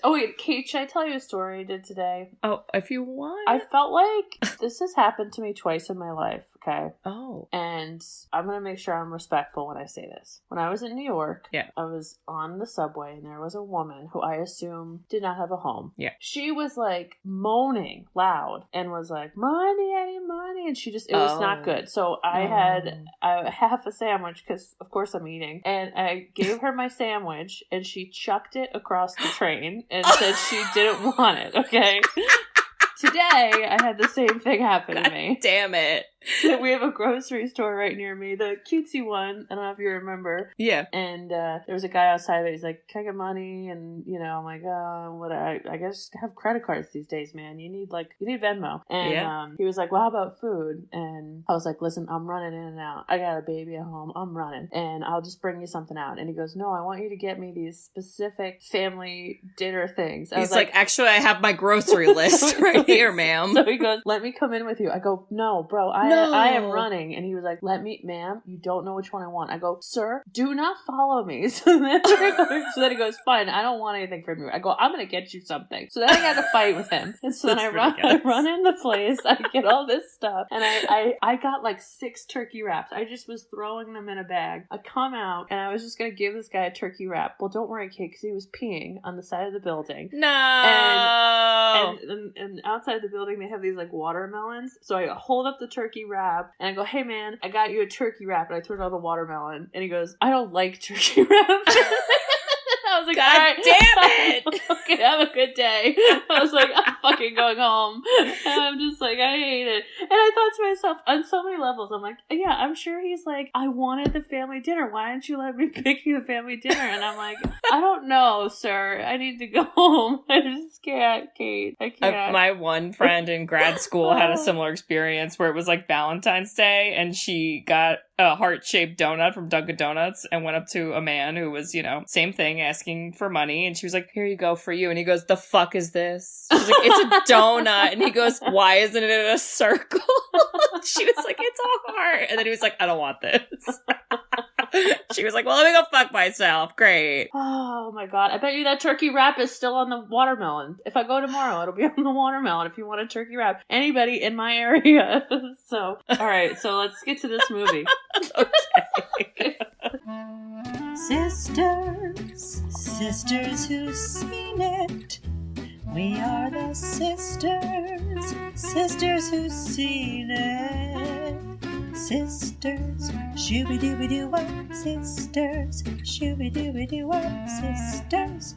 Oh, wait, Kate, should I tell you a story I did today? Oh, if you want. I felt like this has happened to me twice in my life, okay? Oh. And I'm going to make sure I'm respectful when I say this. When I was in New York, yeah. I was on the subway and there was a woman who I assume did not have a home. Yeah. She was like moaning loud and was like, money, I need money. And it was not good. So I had half a sandwich because, of course, I'm eating. And I gave her my sandwich and she chucked it across the train and said she didn't want it, okay? Today, I had the same thing happen to me. Damn it. We have a grocery store right near me, the cutesy one. I don't know if you remember. Yeah. And there was a guy outside that he's like, can I get money? And, you know, I'm like, what? I guess have credit cards these days, man. You need Venmo. And he was like, well, how about food? And I was like, listen, I'm running in and out. I got a baby at home. I'm running. And I'll just bring you something out. And he goes, no, I want you to get me these specific family dinner things. He's like, actually, I have my grocery list right here, ma'am. So he goes, let me come in with you. I go, no, bro, I am running. And he was like, ma'am, you don't know which one I want. I go, sir, do not follow me. So then he goes, fine, I don't want anything from you. I go, I'm going to get you something. So then I got to fight with him. And so then I run in the place. I get all this stuff. And I got like 6 turkey wraps. I just was throwing them in a bag. I come out and I was just going to give this guy a turkey wrap. Well, don't worry, Kate, because he was peeing on the side of the building. No. And outside the building, they have these like watermelons. So I hold up the turkey wrap and I go, hey man, I got you a turkey wrap. And I turn on the watermelon. And he goes, I don't like turkey wrap. I was like, God right. damn it! Okay, have a good day. I was like, I'm fucking going home. And I'm just like, I hate it. And I thought to myself, on so many levels, I'm like, yeah, I'm sure he's like, I wanted the family dinner. Why didn't you let me pick you the family dinner? And I'm like, I don't know, sir. I need to go home. I just can't, Kate. I can't. My one friend in grad school had a similar experience where it was like Valentine's Day and she got a heart-shaped donut from Dunkin' Donuts and went up to a man who was, same thing, asking for money. And she was like, here you go for you. And he goes, the fuck is this? She's like, it's a donut. And he goes, why isn't it in a circle? She was like, it's a heart. And then he was like, I don't want this. She was like, well, let me go fuck myself. Great. Oh my God. I bet you that turkey wrap is still on the watermelon. If I go tomorrow, it'll be on the watermelon if you want a turkey wrap. Anybody in my area. So, all right. So let's get to this movie. Okay. Sisters who've seen it. We are the sisters who've seen it. Sisters, shooby-dooby-doo-wop, sisters, shooby-dooby-doo-wop, sisters,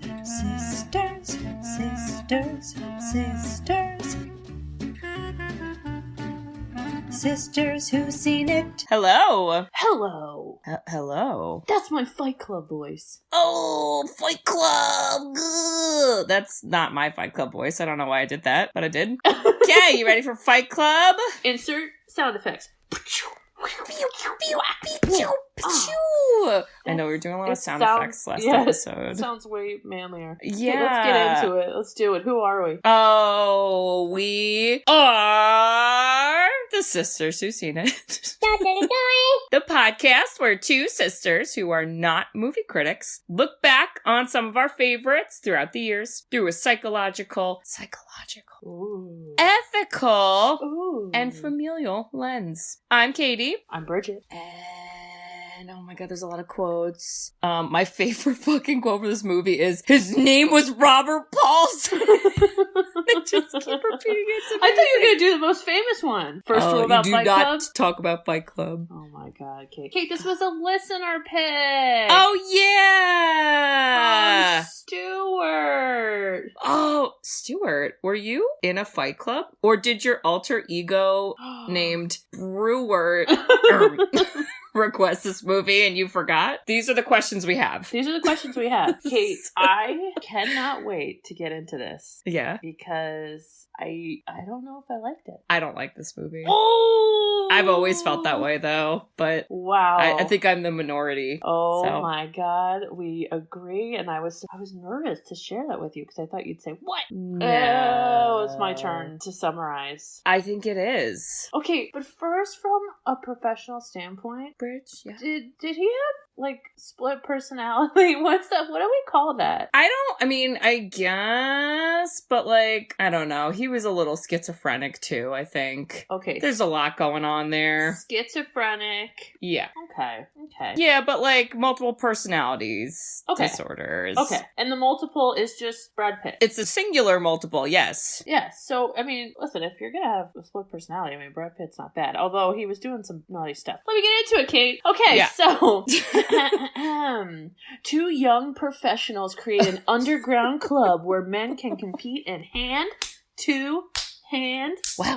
sisters who've seen it. Hello. Hello. That's my Fight Club voice. Oh, Fight Club. Ugh. That's not my Fight Club voice. I don't know why I did that, but I did. Okay, you ready for Fight Club? Insert sound effects. I know we were doing a lot of sound effects last episode. It sounds way manlier. Yeah. Okay, let's get into it. Let's do it. Who are we? Oh, we are the Sisters Who've Seen It. The podcast where 2 sisters who are not movie critics look back on some of our favorites throughout the years through a psychological, Ooh. ethical, Ooh. and familial lens. I'm Katie. I'm Bridget. And oh my God, there's a lot of quotes. My favorite fucking quote for this movie is, his name was Robert Paulson. I just keep repeating it. I thought you were going to do the most famous one. First rule about Fight Club. You do not talk about Fight Club. Oh my God, Kate. Kate, this was a listener pick. Oh yeah! Stuart. Oh, Stuart, were you in a Fight Club? Or did your alter ego named Brewer request this movie and you forgot? These are the questions we have. Kate, I cannot wait to get into this. Yeah. Because I don't know if I liked it. I don't like this movie. Oh! I've always felt that way though, but wow. I think I'm the minority. Oh my God, we agree, and I was nervous to share that with you because I thought you'd say, what? No. Oh, it's my turn to summarize. I think it is. Okay, but first, from a professional standpoint, Bridge, yeah. did he have like split personality. What's that? What do we call that? I guess, but like, I don't know. He was a little schizophrenic too, I think. Okay. There's a lot going on there. Schizophrenic. Yeah. Okay. Yeah, but like multiple personalities disorders. Okay. And the multiple is just Brad Pitt. It's a singular multiple, yes. Yes. So, I mean, listen, if you're going to have a split personality, I mean, Brad Pitt's not bad. Although he was doing some naughty stuff. Let me get into it, Kate. Okay, so 2 young professionals create an underground club where men can compete in hand-to-hand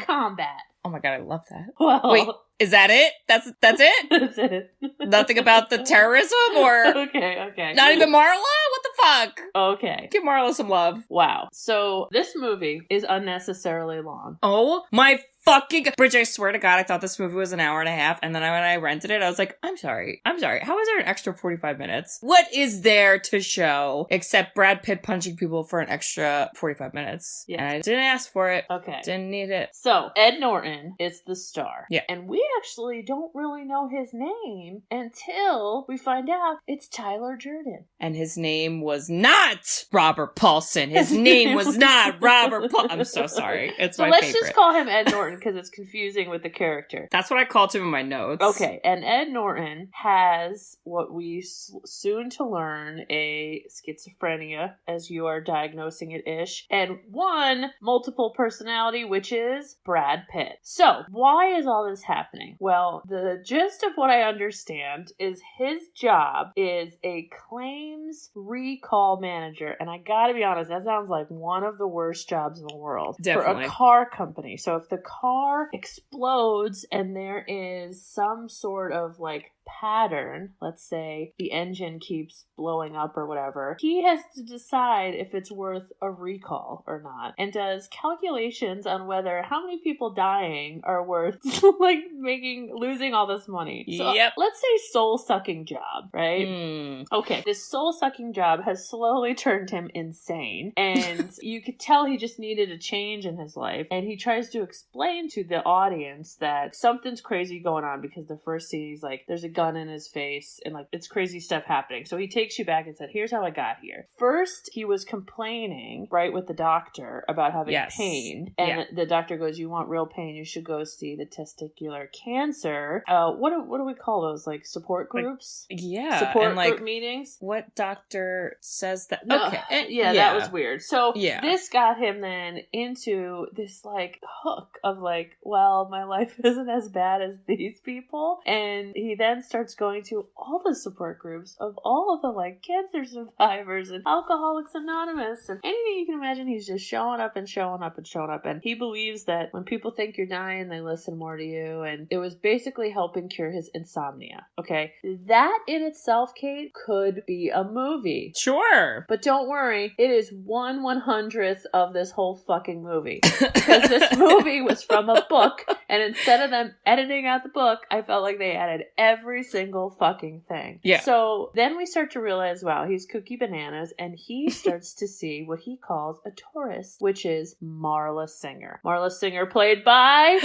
combat. Oh my god, I love that. Well, wait, is that it? That's it? That's it. Nothing about the terrorism or... Okay. Not even Marla? What the fuck? Okay. Give Marla some love. Wow. So this movie is unnecessarily long. Oh my fucking... Bridget, I swear to God, I thought this movie was an hour and a half, and then when I rented it, I was like, I'm sorry. How is there an extra 45 minutes? What is there to show except Brad Pitt punching people for an extra 45 minutes? Yeah. And I didn't ask for it. Okay. Didn't need it. So, Ed Norton is the star. Yeah. And we actually don't really know his name until we find out it's Tyler Durden. And his name was not Robert Paulson. His name was not Robert Paulson. I'm so sorry. It's my favorite. So let's just call him Ed Norton because it's confusing with the character. That's what I called him in my notes. Okay, and Ed Norton has what we soon to learn a schizophrenia, as you are diagnosing it-ish, and 1 multiple personality, which is Brad Pitt. So, why is all this happening? Well, the gist of what I understand is his job is a claims recall manager, and I gotta be honest, that sounds like one of the worst jobs in the world. Definitely. For a car company. So if the car explodes and there is some sort of like pattern, let's say the engine keeps blowing up or whatever, he has to decide if it's worth a recall or not, and does calculations on whether how many people dying are worth like losing all this money. So let's say soul-sucking job, right? Okay, this soul-sucking job has slowly turned him insane, and you could tell he just needed a change in his life, and he tries to explain to the audience that something's crazy going on, because the first scene he's like, there's a gun in his face and like it's crazy stuff happening. So he takes you back and said, here's how I got here. First, he was complaining, right, with the doctor about having pain. And the doctor goes, you want real pain, you should go see the testicular cancer. What do we call those? Like support groups? Support group meetings? What doctor says that? No, okay. That was weird. So this got him then into this like hook of like, well, my life isn't as bad as these people. And he then starts going to all the support groups of all of the like cancer survivors and Alcoholics Anonymous and anything you can imagine. He's just showing up. And he believes that when people think you're dying, they listen more to you. And it was basically helping cure his insomnia. Okay. That in itself, Kate, could be a movie. Sure. But don't worry. It is 1/100th of this whole fucking movie. Because this movie was from a book. And instead of them editing out the book, I felt like they added every single fucking thing. Yeah. So then we start to realize, wow, he's kooky bananas, and he starts to see what he calls a tourist, which is Marla Singer. Marla Singer played by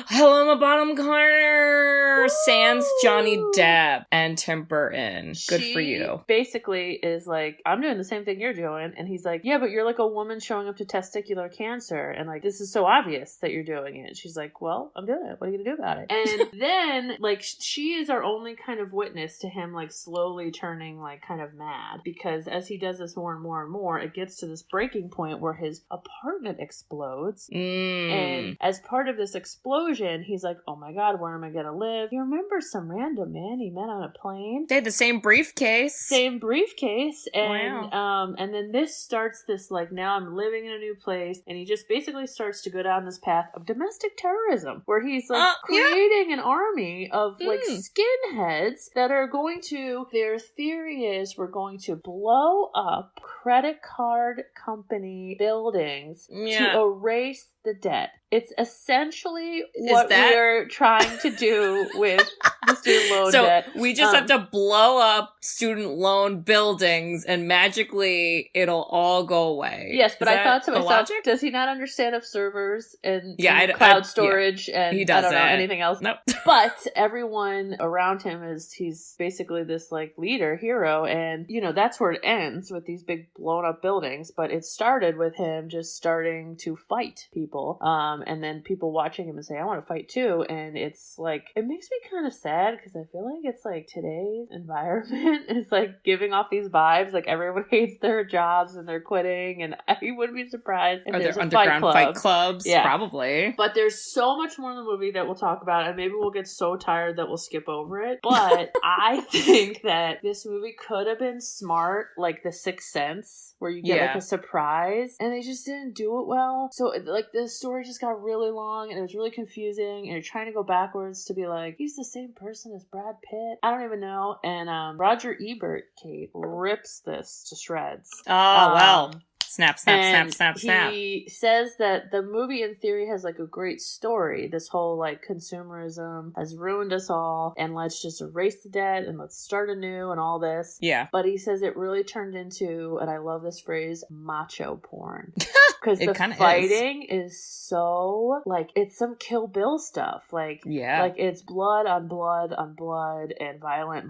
Helena Bonham Carter, sans Johnny Depp and Tim Burton. Good for you. Basically is like, I'm doing the same thing you're doing, and he's like, yeah, but you're like a woman showing up to testicular cancer, and like this is so obvious that you're doing it. And she's like, well, I'm doing it. What are you gonna do about it? And then like she is our only kind of witness to him like slowly turning like kind of mad, because as he does this more and more and more, it gets to this breaking point where his apartment explodes. And as part of this explosion, he's like, oh my god, where am I gonna live? You remember some random man he met on a plane? They had the same briefcase. And wow. And then this starts this like, now I'm living in a new place, and he just basically starts to go down this path of domestic terrorism, where he's like creating an army of like skinheads that are going to, their theory is we're going to blow up credit card company buildings to erase the debt. It's essentially what we are trying to do with The student loan So debt. we just have to blow up student loan buildings and magically it'll all go away. Yes, but Is I thought to that the myself, logic? does he not understand of servers and, Yeah, and I- cloud storage and He I don't know, doesn't. anything else? Nope. But everyone around him he's basically this like leader, hero, and you know, that's where it ends with these big blown up buildings. But it started with him just starting to fight people. And then people watching him and say, I want to fight too. And it's like, it makes me kind of sad because I feel like it's like today's environment is like giving off these vibes. Like everyone hates their jobs and they're quitting. And I wouldn't be surprised if Are there's there a underground fight fight club. clubs? Yeah. Probably. But there's so much more in the movie that we'll talk about, and maybe we'll get so tired that we'll skip over it. But I think that this movie could have been smart, like The Sixth Sense, where you get like a surprise, and they just didn't do it well. So like the story just got really long, and it was really confusing, and you're trying to go backwards to be like, he's the same person as Brad Pitt. I don't even know. And Roger Ebert, Kate, rips this to shreds. Oh, well. Snap, snap, snap. He says that the movie in theory has like a great story. This whole like consumerism has ruined us all, and let's just erase the debt and let's start anew and all this. Yeah. But he says it really turned into, and I love this phrase, macho porn. Because the fighting is so like, it's some Kill Bill stuff. Like, like it's blood on blood on blood and violent.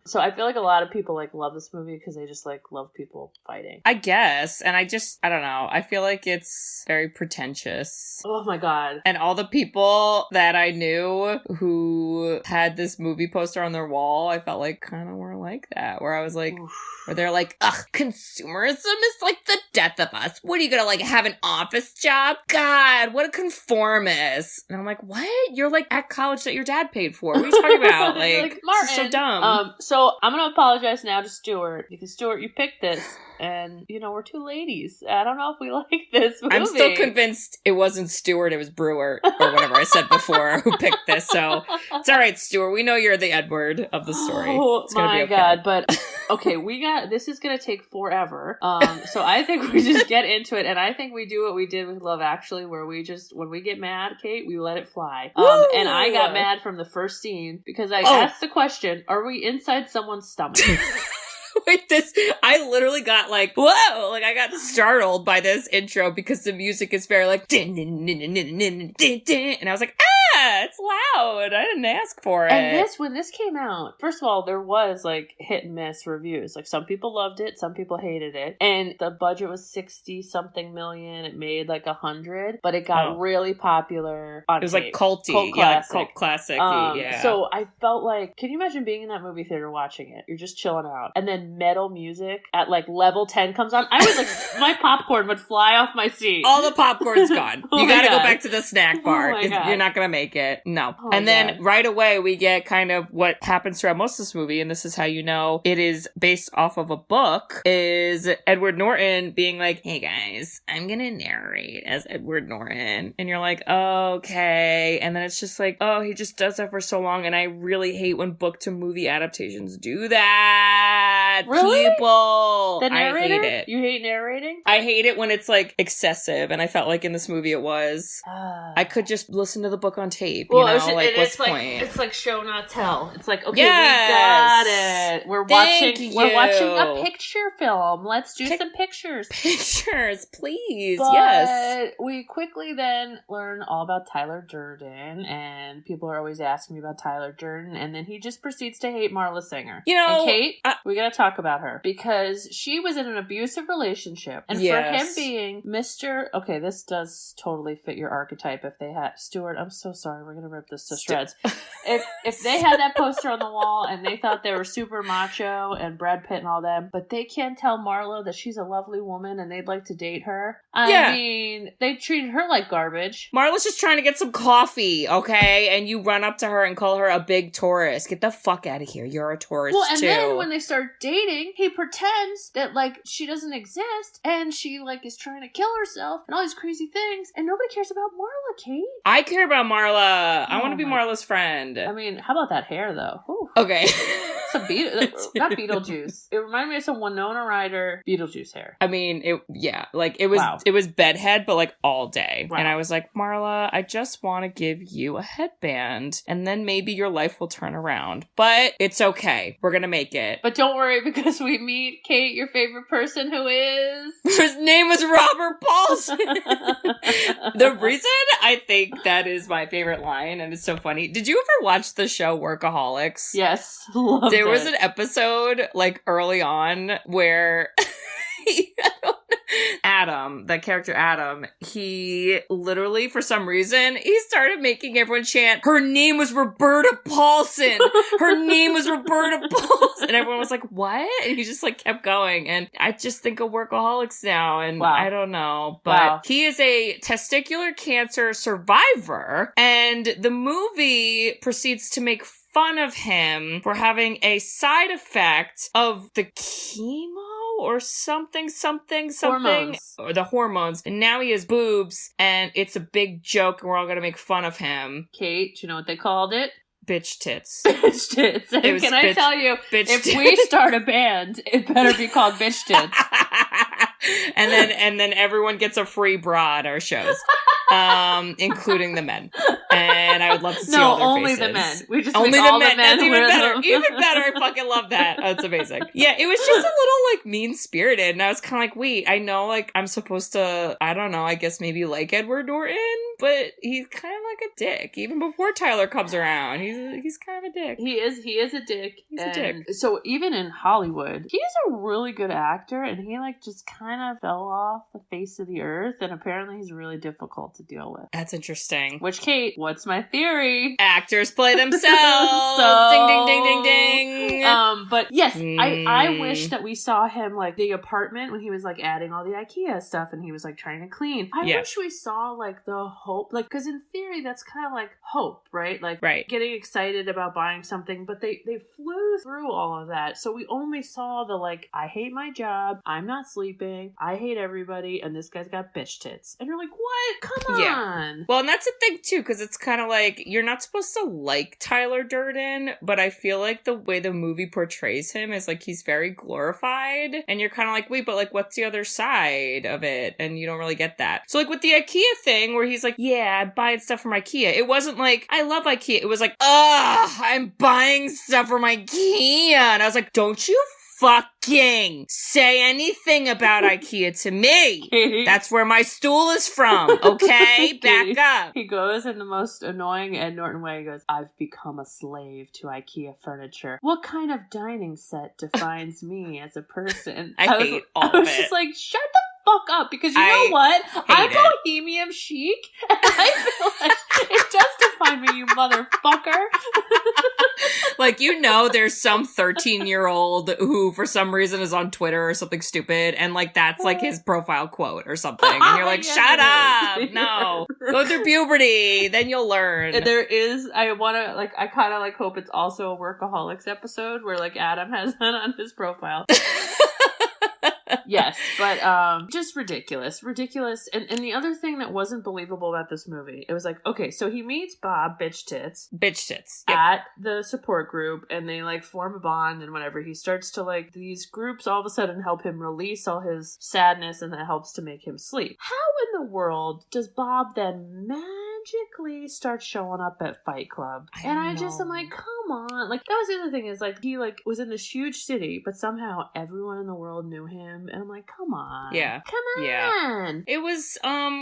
So I feel like a lot of people like love this movie because they just like love people fighting. I guess. And I don't know. I feel like it's very pretentious. Oh my God. And all the people that I knew who had this movie poster on their wall, I felt like kind of were like that. Where I was like, where they're like, ugh, consumerism is like the death of us. What are you gonna like have an office job? God, what a conformist. And I'm like, what? You're like at college that your dad paid for. What are you talking about? Like, Martin, this is so dumb. So I'm gonna apologize now to Stuart because Stuart, you picked this. And, you know, we're two ladies. I don't know if we like this movie. I'm still convinced it wasn't Stewart, it was Brewer, or whatever I said before, who picked this. So it's all right, Stewart. We know you're the Edward of the story. Oh, it's gonna my be okay. God. But, okay, this is going to take forever. So I think we just get into it. And I think we do what we did with Love Actually, where we just, when we get mad, Kate, we let it fly. And I got mad from the first scene because I asked the question, are we inside someone's stomach? Wait, I literally got like, whoa, like I got startled by this intro because the music is very like, din, din, din, din, din, din, din, din. And I was like, it's loud. I didn't ask for it. And when this came out, first of all, there was like hit and miss reviews. Like some people loved it, some people hated it. And the budget was 60 something million. It made like 100, but it got really popular on It was tape. like culty. Cult classic. Cult classic. So I felt like, can you imagine being in that movie theater watching it? You're just chilling out. And then metal music at like level 10 comes on. I was like, my popcorn would fly off my seat. All the popcorn's gone. You gotta go back to the snack bar. You're not gonna make it. No. And then right away we get kind of what happens throughout most of this movie, and this is how you know it is based off of a book, is Edward Norton being like, hey guys, I'm gonna narrate as Edward Norton. And you're like, okay. And then it's just like, oh, he just does that for so long, and I really hate when book to movie adaptations do that. Really? People. The narrator? I hate it. You hate narrating? I hate it when it's like excessive, and I felt like in this movie it was. I could just listen to the book on tape. Well, you know, like what's the point? It's like show not tell. It's like, okay, Yes. we got it. We're watching a you. picture film. Let's do some pictures. Pictures, please. But yes. we quickly then learn all about Tyler Durden, and people are always asking me about Tyler Durden, and then he just proceeds to hate Marla Singer. You know, and Kate, we gotta talk about her because she was in an abusive relationship, and for him being Mr. Okay, this does totally fit your archetype. If they had Stuart, I'm so sorry, we're gonna rip this to shreds. If they had that poster on the wall and they thought they were super macho and Brad Pitt and all them, but they can't tell Marla that she's a lovely woman and they'd like to date her. I mean, they treated her like garbage. Marla's just trying to get some coffee, okay? And you run up to her and call her a big tourist. Get the fuck out of here. You're a tourist, well, and too. then when they start dating, he pretends that, like, she doesn't exist and she, like, is trying to kill herself and all these crazy things, and nobody cares about Marla, Kate. I care about Marla. I want to be Marla's friend. I mean, how about that hair, though? Whew. Okay. some not Beetlejuice. It reminded me of some Winona Ryder Beetlejuice hair. I mean, it was bedhead, but like all day. Wow. And I was like, Marla, I just want to give you a headband, and then maybe your life will turn around. But it's okay. We're gonna make it. But don't worry, because we meet Kate, your favorite person, who is... His name was Robert Paulson. The reason I think that is my favorite line, and it's so funny. Did you ever watch the show Workaholics? Yes. Loved There was it. an episode, like, early on where... Adam, that character Adam, he literally, for some reason, he started making everyone chant, her name was Roberta Paulson! Her name was Roberta Paulson! And everyone was like, what? And he just, like, kept going. And I just think of Workaholics now, and Wow. I don't know. But he is a testicular cancer survivor, and the movie proceeds to make fun of him for having a side effect of the chemo or something, Hormones. or the hormones. And now he has boobs, and it's a big joke, and we're all gonna make fun of him. Kate, do you know what they called it? Bitch tits. Bitch tits. And can I tell you, if we start a band, it better be called Bitch Tits. and then everyone gets a free bra at our shows. Including the men. And I would love to see all their only faces. the men. We just only make the all men. the men That's even wear better. them. Even better. I fucking love that. That's amazing. Yeah, it was just a little like mean spirited, and I was kind of like, wait, I know like I'm supposed to, I don't know, I guess maybe like Edward Norton, but he's kind of like a dick. Even before Tyler comes around, he's kind of a dick. He is a dick. He's a dick. So even in Hollywood, he's a really good actor, and he like just kind of fell off the face of the earth, and apparently he's really difficult to deal with. That's interesting. Which, Kate, what's my theory? Actors play themselves. So- Ding, ding, ding, ding, ding. But yes, I wish that we saw him like the apartment when he was like adding all the IKEA stuff and he was like trying to clean. I wish we saw like the hope, like, because in theory that's kind of like hope, right? Like getting excited about buying something, but they flew through all of that. So we only saw the like, I hate my job, I'm not sleeping, I hate everybody, and this guy's got bitch tits. And you're like, what? Come on. Yeah. Well, and that's the thing too, because it's kind of like you're not supposed to like Tyler Durden, but I feel like the way the movie portrays him is like he's very glorified, and you're kind of like, wait, but like what's the other side of it? And you don't really get that. So like with the IKEA thing where he's like, yeah, I'm buying stuff from IKEA, it wasn't like I love IKEA, it was like, I'm buying stuff from IKEA, and I was like, don't you fucking say anything about IKEA to me. That's where my stool is from, okay? Back up. He goes in the most annoying Ed Norton way. He goes, I've become a slave to IKEA furniture. What kind of dining set defines me as a person? I hate all of it. I was just like, shut the fuck up, because you know what? I'm bohemian chic, and I feel like it does define me, you motherfucker. Like, you know, there's some 13-year-old who for some reason is on Twitter or something stupid, and like that's like his profile quote or something, and you're like, shut up, no, go through puberty, then you'll learn. There is, I kind of like hope it's also a Workaholics episode where like Adam has that on his profile. Yes, but just ridiculous. And the other thing that wasn't believable about this movie, it was like, okay, so he meets Bob, bitch tits, yep, at the support group, and they like form a bond, and whatever. He starts to like, these groups all of a sudden help him release all his sadness, and that helps to make him sleep. How in the world does Bob then magically start showing up at Fight Club? I'm like, come on. Like, that was the other thing, is like, he like was in this huge city, but somehow everyone in the world knew him, and I'm like, come on. Yeah. Come on. Yeah. It was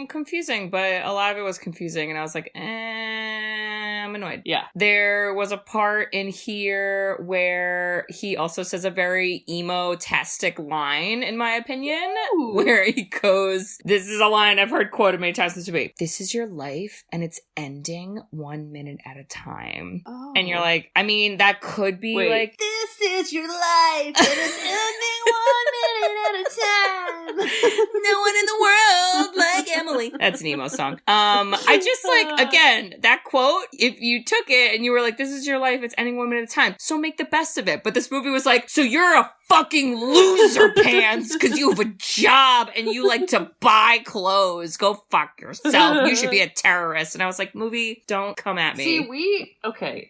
confusing, but a lot of it was confusing, and I was like, I'm annoyed. Yeah. There was a part in here where he also says a very emo-tastic line, in my opinion, where he goes, this is a line I've heard quoted many times in this movie, this is your life, and it's ending 1 minute at a time. Oh. And you're like, I mean, that could be like, this is your life, and it's ending 1 minute at a time. No one in the world like Emily. That's an emo song. I just like, again, that quote, if you took it and you were like, this is your life, it's ending 1 minute at a time, so make the best of it. But this movie was like, so you're a fucking loser pants because you have a job and you like to buy clothes. Go fuck yourself. You should be a terrorist. And I was like, movie, don't come at me. See,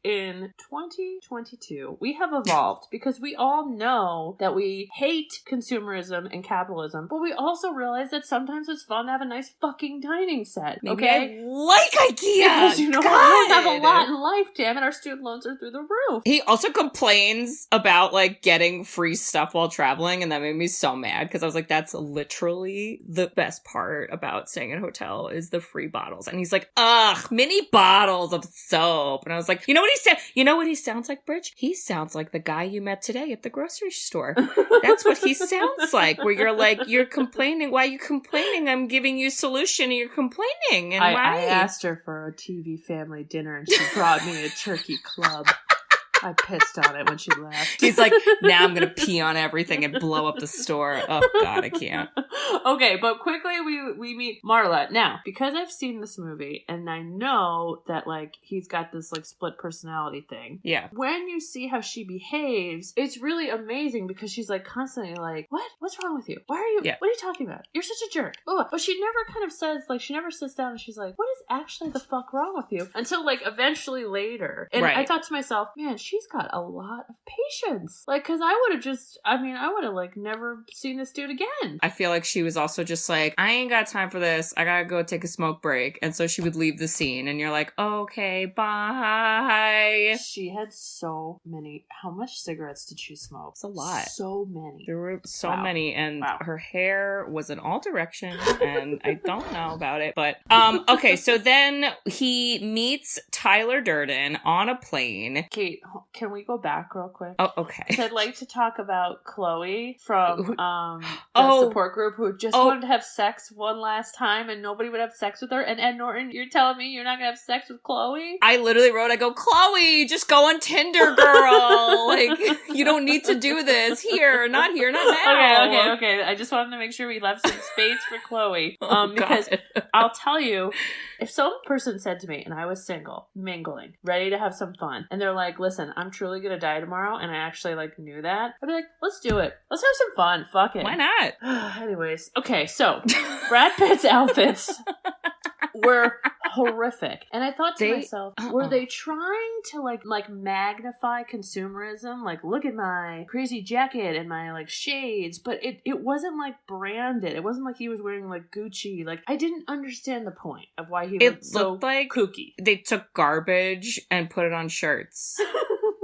in 2022, we have evolved because we all know that we hate consumerism and capitalism, but we also realize that sometimes it's fun to have a nice fucking dining set, okay? I like IKEA! Because, you know, we don't have a lot in life, damn it, our student loans are through the roof. He also complains about, like, getting free stuff while traveling, and that made me so mad, because I was like, that's literally the best part about staying in a hotel, is the free bottles. And he's like, ugh, mini bottles of soap. And I was like, you know what he said? You know what he sounds like, Bridge? He sounds like the guy you met today at the grocery store. That's what he sounds like, where you're like, you're complaining. Why are you complaining? I'm giving you a solution and you're complaining. And I asked her for a TV family dinner and she brought me a turkey club. I pissed on it when she left. He's like, now I'm gonna pee on everything and blow up the store. Oh God, I can't. Okay, but quickly we meet Marla. Now, because I've seen this movie and I know that like he's got this like split personality thing. Yeah. When you see how she behaves, it's really amazing because she's like constantly like, what? What's wrong with you? Why are you? Yeah. What are you talking about? You're such a jerk. Oh, but she never kind of says like she never sits down and she's like, what is actually the fuck wrong with you? Until like eventually later, and right. I thought to myself, man, she's got a lot of patience. Like, because I would have like never seen this dude again. I feel like she was also just like, I ain't got time for this. I gotta go take a smoke break. And so she would leave the scene and you're like, okay, bye. She had so many. How much cigarettes did she smoke? It's a lot. So many. There were so many. And her hair was in all directions. And I don't know about it. But, okay. So then he meets Tyler Durden on a plane. Kate, can we go back real quick? Oh, okay. I'd like to talk about Chloe from the support group who just wanted to have sex one last time and nobody would have sex with her. And Ed Norton, you're telling me you're not gonna have sex with Chloe? I literally wrote, I go, Chloe, just go on Tinder, girl. Like, you don't need to do this here, not now. Okay. I just wanted to make sure we left some space for Chloe. Oh, because God. I'll tell you, if some person said to me, and I was single, mingling, ready to have some fun, and they're like, listen, I'm truly gonna die tomorrow, and I actually like knew that, I'd be like, let's do it. Let's have some fun. Fuck it. Why not? Anyways, okay, so Brad Pitt's outfits were horrific. And I thought to myself, were they trying to like magnify consumerism? Like, look at my crazy jacket and my like shades, but it wasn't like branded. It wasn't like he was wearing like Gucci. Like, I didn't understand the point of why he looked so like kooky. They took garbage and put it on shirts.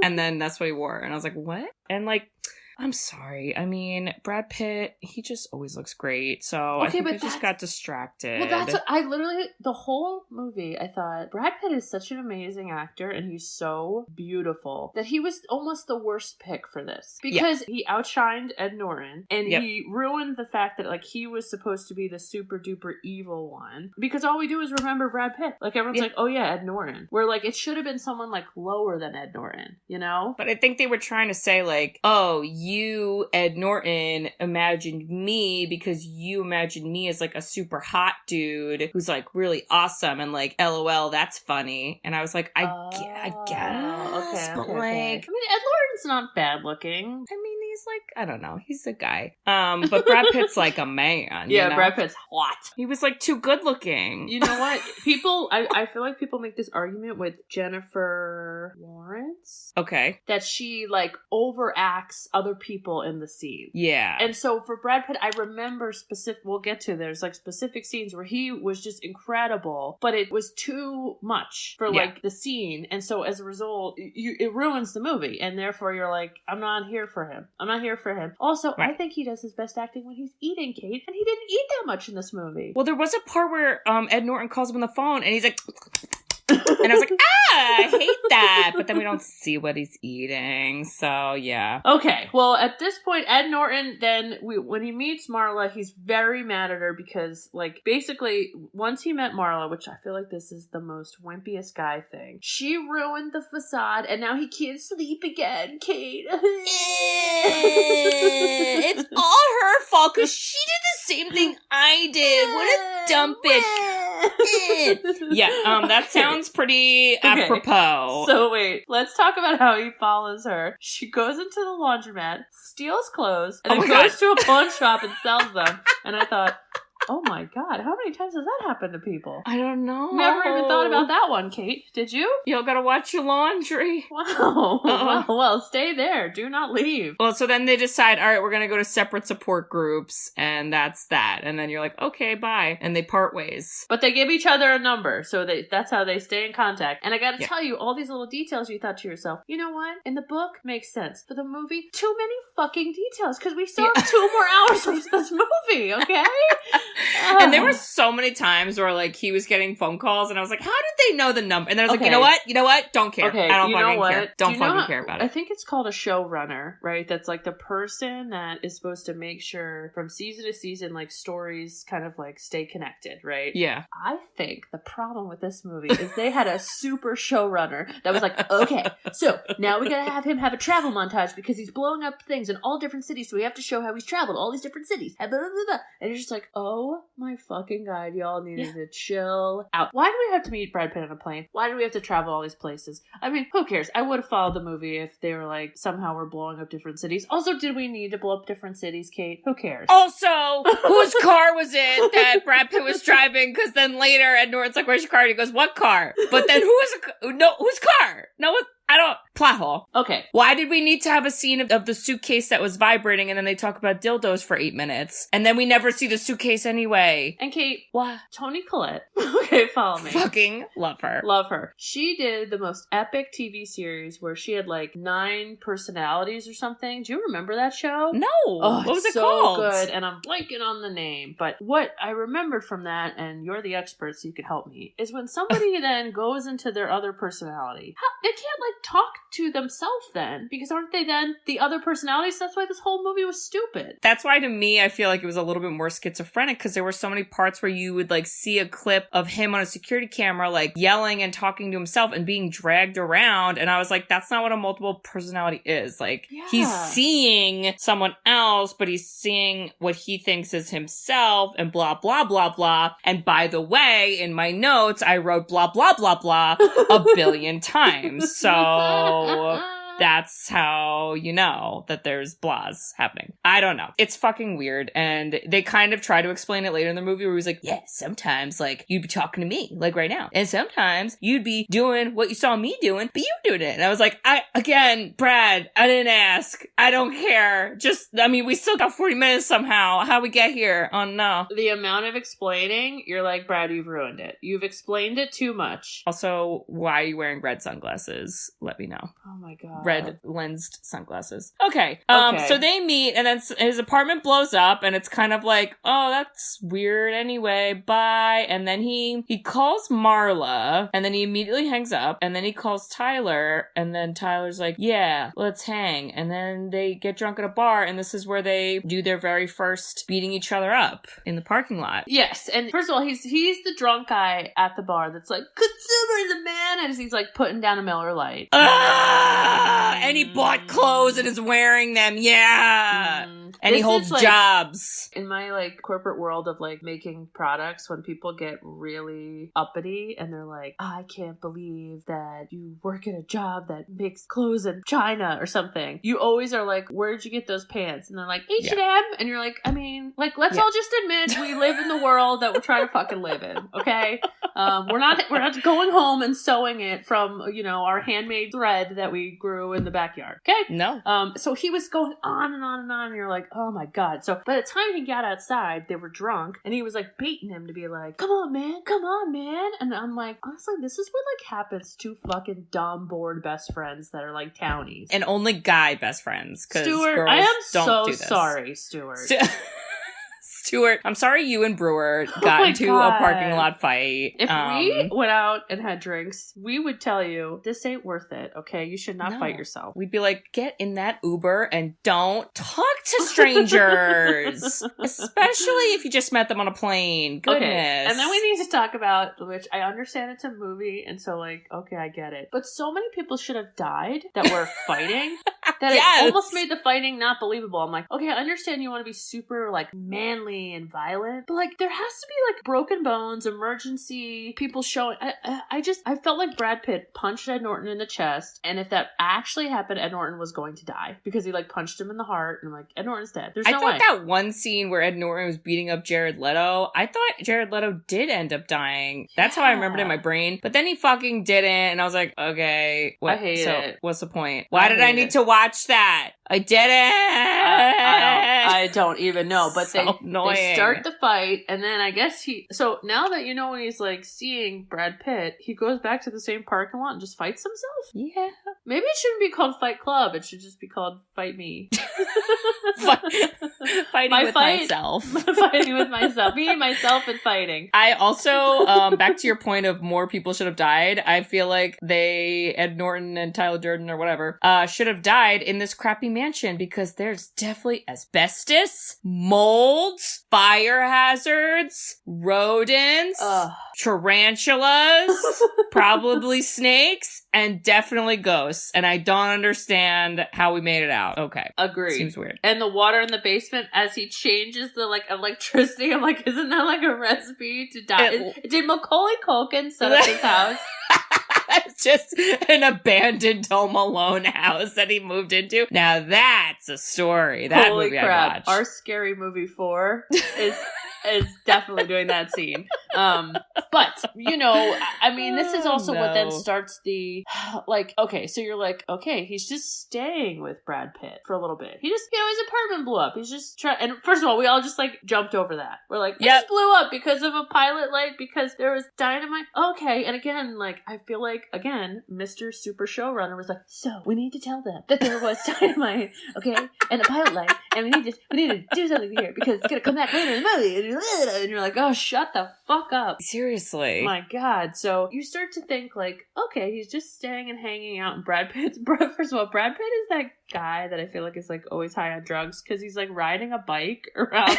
And then that's what he wore. And I was like, what? And like, I'm sorry. I mean, Brad Pitt, he just always looks great. So I think I just got distracted. Well, that's what I literally, the whole movie, I thought, Brad Pitt is such an amazing actor and he's so beautiful that he was almost the worst pick for this. Because he outshined Ed Norton and he ruined the fact that like he was supposed to be the super duper evil one. Because all we do is remember Brad Pitt. Like everyone's like, oh yeah, Ed Norton. Where like it should have been someone like lower than Ed Norton, you know? But I think they were trying to say like, oh, you, Ed Norton, imagined me because you imagined me as like a super hot dude who's like really awesome and like, LOL, that's funny. And I was like, I guess. But like, I mean, Ed Norton's not bad looking. I mean, he's like, I don't know, he's a guy. But Brad Pitt's like a man. Yeah, you know? Brad Pitt's hot. He was like too good looking. You know what? People, I feel like people make this argument with Jennifer Lawrence. Okay. That she like overacts other people in the scene. Yeah. And so for Brad Pitt, I remember we'll get to, there's like specific scenes where he was just incredible, but it was too much for like the scene. And so as a result, it ruins the movie. And therefore you're like, I'm not here for him. Also, I think he does his best acting when he's eating, Kate, and he didn't eat that much in this movie. Well, there was a part where Ed Norton calls him on the phone and he's like, and I was like, I hate that. But then we don't see what he's eating. So, yeah. Okay. Well, at this point, Ed Norton, then when he meets Marla, he's very mad at her because, like, basically, once he met Marla, which I feel like this is the most wimpiest guy thing, she ruined the facade and now he can't sleep again, Kate. It's all her fault because she did the same thing I did. What a dumb bitch. Yeah, that sounds pretty apropos. So wait, let's talk about how he follows her. She goes into the laundromat, steals clothes, and then goes to a pawn shop and sells them. And I thought, oh my God, how many times has that happened to people? I don't know. Never even thought about that one, Kate. Did you? You gotta watch your laundry. Wow. Well, stay there. Do not leave. Well, so then they decide, all right, we're gonna go to separate support groups, and that's that. And then you're like, okay, bye. And they part ways. But they give each other a number, so that's how they stay in contact. And I gotta tell you, all these little details you thought to yourself, you know what? In the book, makes sense. For the movie, too many fucking details, because we still have 2 more hours of this movie, okay? And there were so many times where, like, he was getting phone calls, and I was like, how did they know the number? And then I was like, you know what? Don't care. Okay, I don't you fucking know care. Don't fucking care about it. I think it's called a showrunner, right? That's, like, the person that is supposed to make sure from season to season, like, stories kind of, like, stay connected, right? Yeah. I think the problem with this movie is they had a super showrunner that was like, okay, so now we gotta have him have a travel montage because he's blowing up things in all different cities, so we have to show how he's traveled all these different cities. And blah, blah, blah, blah. And it's just like, oh my fucking God, y'all needed to chill out. Why do we have to meet Brad Pitt on a plane? Why do we have to travel all these places? I mean, who cares? I would have followed the movie if they were like, somehow we're blowing up different cities. Also, did we need to blow up different cities, Kate? Who cares? Also, whose car was it that Brad Pitt was driving? Because then later, Ed Norton's like, where's your car? And he goes, what car? But then whose car? Plot hole. Okay. Why did we need to have a scene of the suitcase that was vibrating and then they talk about dildos for 8 minutes? And then we never see the suitcase anyway. And Kate, what? Toni Collette. Okay, follow me. Fucking love her. Love her. She did the most epic TV series where she had like 9 personalities or something. Do you remember that show? No. Oh, what was it so called? Good, and I'm blanking on the name. But what I remembered from that, and you're the expert, so you could help me, is when somebody then goes into their other personality, they can't like talk to themselves then, because aren't they then the other personalities? That's why this whole movie was stupid. That's why to me I feel like it was a little bit more schizophrenic, because there were so many parts where you would like see a clip of him on a security camera like yelling and talking to himself and being dragged around, and I was like, that's not what a multiple personality is. Like, he's seeing someone else, but he's seeing what he thinks is himself, and blah blah blah blah. And by the way, in my notes I wrote blah blah blah blah a billion times. So that's how you know that there's blahs happening. I don't know. It's fucking weird. And they kind of try to explain it later in the movie where he's like, yeah, sometimes like you'd be talking to me like right now. And sometimes you'd be doing what you saw me doing, but you were doing it. And I was like, Brad, I didn't ask. I don't care. We still got 40 minutes somehow. How we get here? Oh no. The amount of explaining, you're like, Brad, you've ruined it. You've explained it too much. Also, why are you wearing red sunglasses? Let me know. Oh my God. Red lensed sunglasses. Okay. So they meet, and then his apartment blows up, and it's kind of like, oh, that's weird anyway, bye. And then he calls Marla, and then he immediately hangs up, and then he calls Tyler, and then Tyler's like, yeah, let's hang. And then they get drunk at a bar, and this is where they do their very first beating each other up in the parking lot. Yes, and first of all, he's the drunk guy at the bar that's like, consumerism, man, and he's like putting down a Miller Lite. And he bought clothes and is wearing them. Yeah. And he holds jobs. In my like corporate world of like making products, when people get really uppity and they're like, I can't believe that you work at a job that makes clothes in China or something. You always are like, where'd you get those pants? And they're like, H&M. Yeah. And you're like, I mean, like, let's all just admit we live in the world that we're trying to fucking live in. Okay. We're not going home and sewing it from, our handmade thread that we grew in the backyard. Okay. No. So he was going on and on and on, and you're like, oh my God. So by the time he got outside, they were drunk, and he was like baiting him to be like, come on, man. And I'm like, honestly, this is what like happens to fucking dumb, bored best friends that are like townies. And only guy best friends. Stuart, I am so sorry, Stuart. Stuart, I'm sorry you and Brewer got into a parking lot fight. If we went out and had drinks, we would tell you, this ain't worth it, okay? You should not fight yourself. We'd be like, get in that Uber and don't talk to strangers. Especially if you just met them on a plane. Goodness. Okay. And then we need to talk about, which I understand it's a movie, and so like, okay, I get it. But so many people should have died that were fighting that it almost made the fighting not believable. I'm like, okay, I understand you want to be super like manly family and violent. But like there has to be like broken bones, emergency, people showing. I felt like Brad Pitt punched Ed Norton in the chest, and if that actually happened, Ed Norton was going to die because he like punched him in the heart, and I'm like, Ed Norton's dead. There's no way. I thought that one scene where Ed Norton was beating up Jared Leto, I thought Jared Leto did end up dying. That's how I remembered it in my brain. But then he fucking didn't, and I was like, okay, I hate it. What's the point? Why did I need to watch that? I didn't. I don't even know. But so they start the fight, and then I guess so now that you know when he's like seeing Brad Pitt, he goes back to the same parking lot and just fights himself? Yeah. Maybe it shouldn't be called Fight Club. It should just be called Fight Me. Fighting with myself. Fighting with myself. Me, myself, and fighting. I also, back to your point of more people should have died, I feel like Ed Norton and Tyler Durden or whatever, should have died in this crappy mansion because there's definitely asbestos, molds, fire hazards, rodents, tarantulas, probably snakes, and definitely ghosts. And I don't understand how we made it out. Okay. Agreed. Seems weird. And the water in the basement as he changes the like electricity, I'm like, isn't that like a recipe to die? Did Macaulay Culkin set up his house? It's just an abandoned Home Alone house that he moved into. Now that's a story. That Holy movie crap. I watched. Our Scary Movie 4 is definitely doing that scene. But, you know, I mean, this is also what then starts the, like, okay, so you're like, okay, he's just staying with Brad Pitt for a little bit. He just, you know, his apartment blew up. He's just trying, and first of all, we all just, like, jumped over that. We're like, it just blew up because of a pilot light, because there was dynamite. Okay, and again, like, I feel like, again, Mr. Super Showrunner was like, so, we need to tell them that there was dynamite, okay, and a pilot light, and we need to do something here, because it's gonna come back later in the movie. And you're like, oh, shut the fuck up. Seriously. My God. So you start to think like, okay, he's just staying and hanging out in Brad Pitt's. First of all, Brad Pitt is that guy that I feel like is like always high on drugs because he's like riding a bike around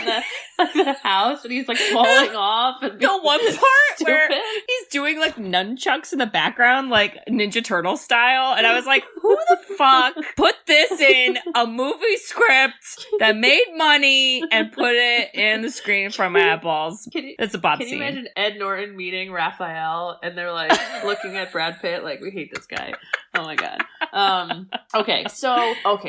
the house and he's like falling off. And the one part where he's doing like nunchucks in the background, like Ninja Turtle style. And I was like, who the fuck put this in a movie script that made money and put it in the screen from my eyeballs? That's a Bob scene. Can you imagine Ed Norton meeting Raphael and they're like looking at Brad Pitt like, we hate this guy. Oh my God. Okay,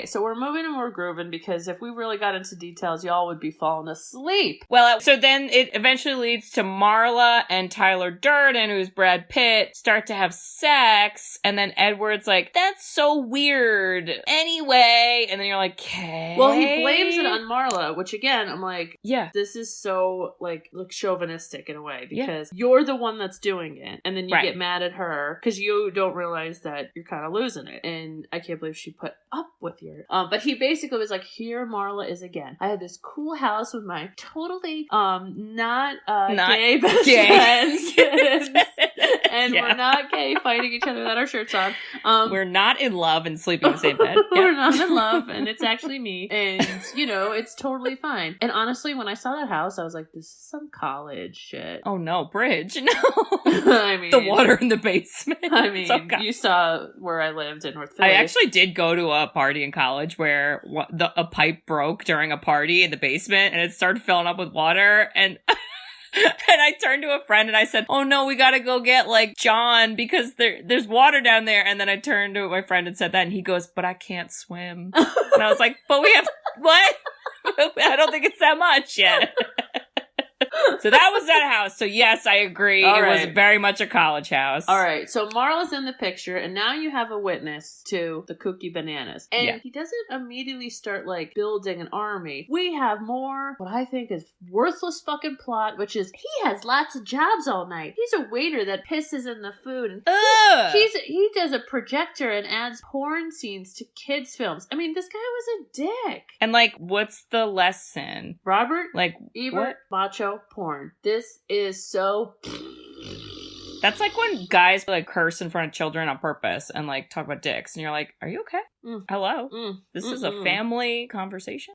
so we're moving and we're grooving because if we really got into details, y'all would be falling asleep. Well, so then it eventually leads to Marla and Tyler Durden, who's Brad Pitt, start to have sex, and then Edward's like, that's so weird. Anyway, and then you're like, okay. Well, he blames it on Marla, which again, I'm like, yeah, this is so like chauvinistic in a way because you're the one that's doing it, and then you get mad at her because you don't realize that you're kind of losing it, and I can't believe she put up with your but he basically was like, here Marla is again. I had this cool house with my totally not gay best friends and we're not gay fighting each other without our shirts on. We're not in love and sleeping in the same bed. We're not in love and it's actually me, and you know, it's totally fine. And honestly, when I saw that house, I was like, this is some college shit. Oh no, Bridge. No. I mean, the water in the basement. I mean, you saw where I lived in North Philly. I actually did go to a party in college where a pipe broke during a party in the basement and it started filling up with water, and and I turned to a friend and I said, oh no, we gotta go get like John because there's water down there. And then I turned to my friend and said that, and he goes, but I can't swim. And I was like, but we have what? I don't think it's that much yet. So that was that house. So yes, I agree. It was very much a college house. All right. So Marla's in the picture, and now you have a witness to the kooky bananas. And he doesn't immediately start like building an army. We have more what I think is worthless fucking plot, which is he has lots of jobs all night. He's a waiter that pisses in the food. And he does a projector and adds porn scenes to kids' films. I mean, this guy was a dick. And like, what's the lesson? Robert, like Ebert, macho porn. This is so. That's like when guys like curse in front of children on purpose and like talk about dicks, and you're like, are you okay? Hello? This is a family conversation?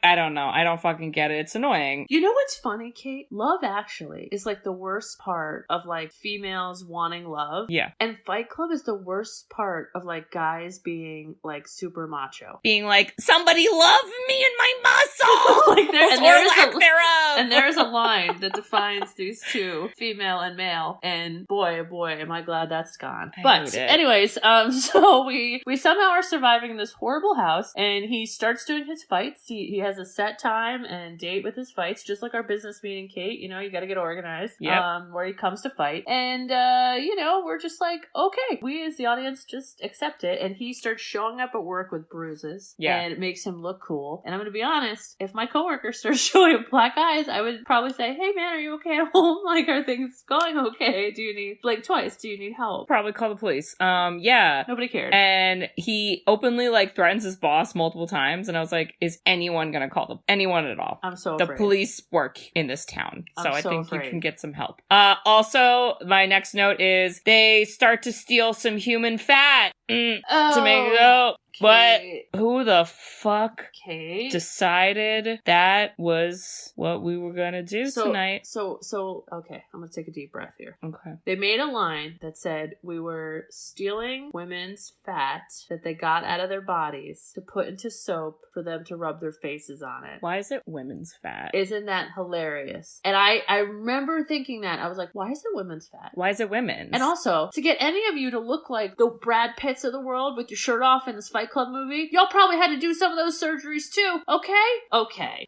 I don't know. I don't fucking get it. It's annoying. You know what's funny, Kate? Love Actually is like the worst part of like females wanting love. Yeah. And Fight Club is the worst part of like guys being like super macho. Being like, somebody love me and my muscles! Like thereof! And there's a line that defines these two, female and male. And boy, oh boy, am I glad that's gone. But anyways, so we somehow are surviving this horrible house, and he starts doing his fights. He has a set time and date with his fights, just like our business meeting, Kate. You know, you got to get organized. Yep. Where he comes to fight, and we're just like, okay, we as the audience just accept it. And he starts showing up at work with bruises, and it makes him look cool. And I'm gonna be honest, if my coworker starts showing up black eyes, I would probably say, hey man, are you okay at home? Like, are things going okay? Do you need, like, twice, do you need help? Probably call the police. Yeah. Nobody cared. And he openly, like, threatens his boss multiple times, and I was like, is anyone gonna call anyone at all? I'm so afraid. The police work in this town, so I think afraid. You can get some help. Also, my next note is they start to steal some human fat to make it go. But who the fuck decided that was what we were gonna do tonight? So, okay, I'm gonna take a deep breath here. Okay. They made a line that said we were stealing women's fat that they got out of their bodies to put into soap for them to rub their faces on it. Why is it women's fat? Isn't that hilarious? And I remember thinking that. I was like, why is it women's fat? Why is it women's? And also, to get any of you to look like the Brad Pitts of the world with your shirt off in this Fight Club movie, y'all probably had to do some of those surgeries too, okay? Okay!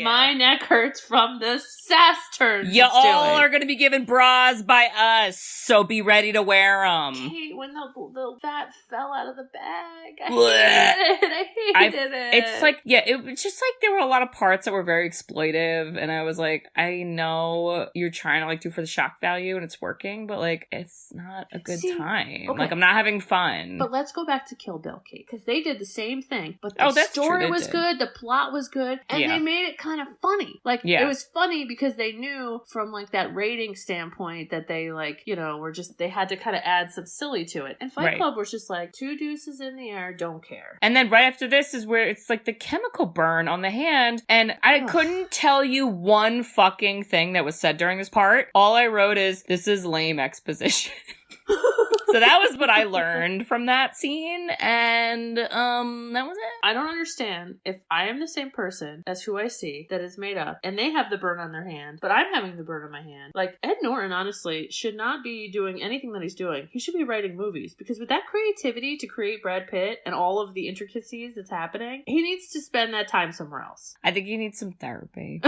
My neck hurts from the sass turns. You all are gonna be given bras by us, so be ready to wear them. Kate, when the fat fell out of the bag, I hated it. It's like, it was just like there were a lot of parts that were very exploitive, and I was like, I know you're trying to like do for the shock value, and it's working, but like, it's not a good time. Okay. Like, I'm not having fun. But let's go back to Kill Bill, Kate, because they did the same thing, but the story was good, the plot was good, and they made it kind of funny. Like, it was funny because they knew from like that rating standpoint that they like, were just, they had to kind of add some silly to it. And Fight Club was just like, two deuces in the air, don't care. And then right after this is where it's like the chemical burn on the hand, and I couldn't tell you one fucking thing that was said during this part. All I wrote is, this is lame exposition. So that was what I learned from that scene, and that was it. I don't understand if I am the same person as who I see that is made up, and they have the burn on their hand, but I'm having the burn on my hand. Like, Ed Norton, honestly, should not be doing anything that he's doing. He should be writing movies, because with that creativity to create Brad Pitt and all of the intricacies that's happening, he needs to spend that time somewhere else. I think you need some therapy.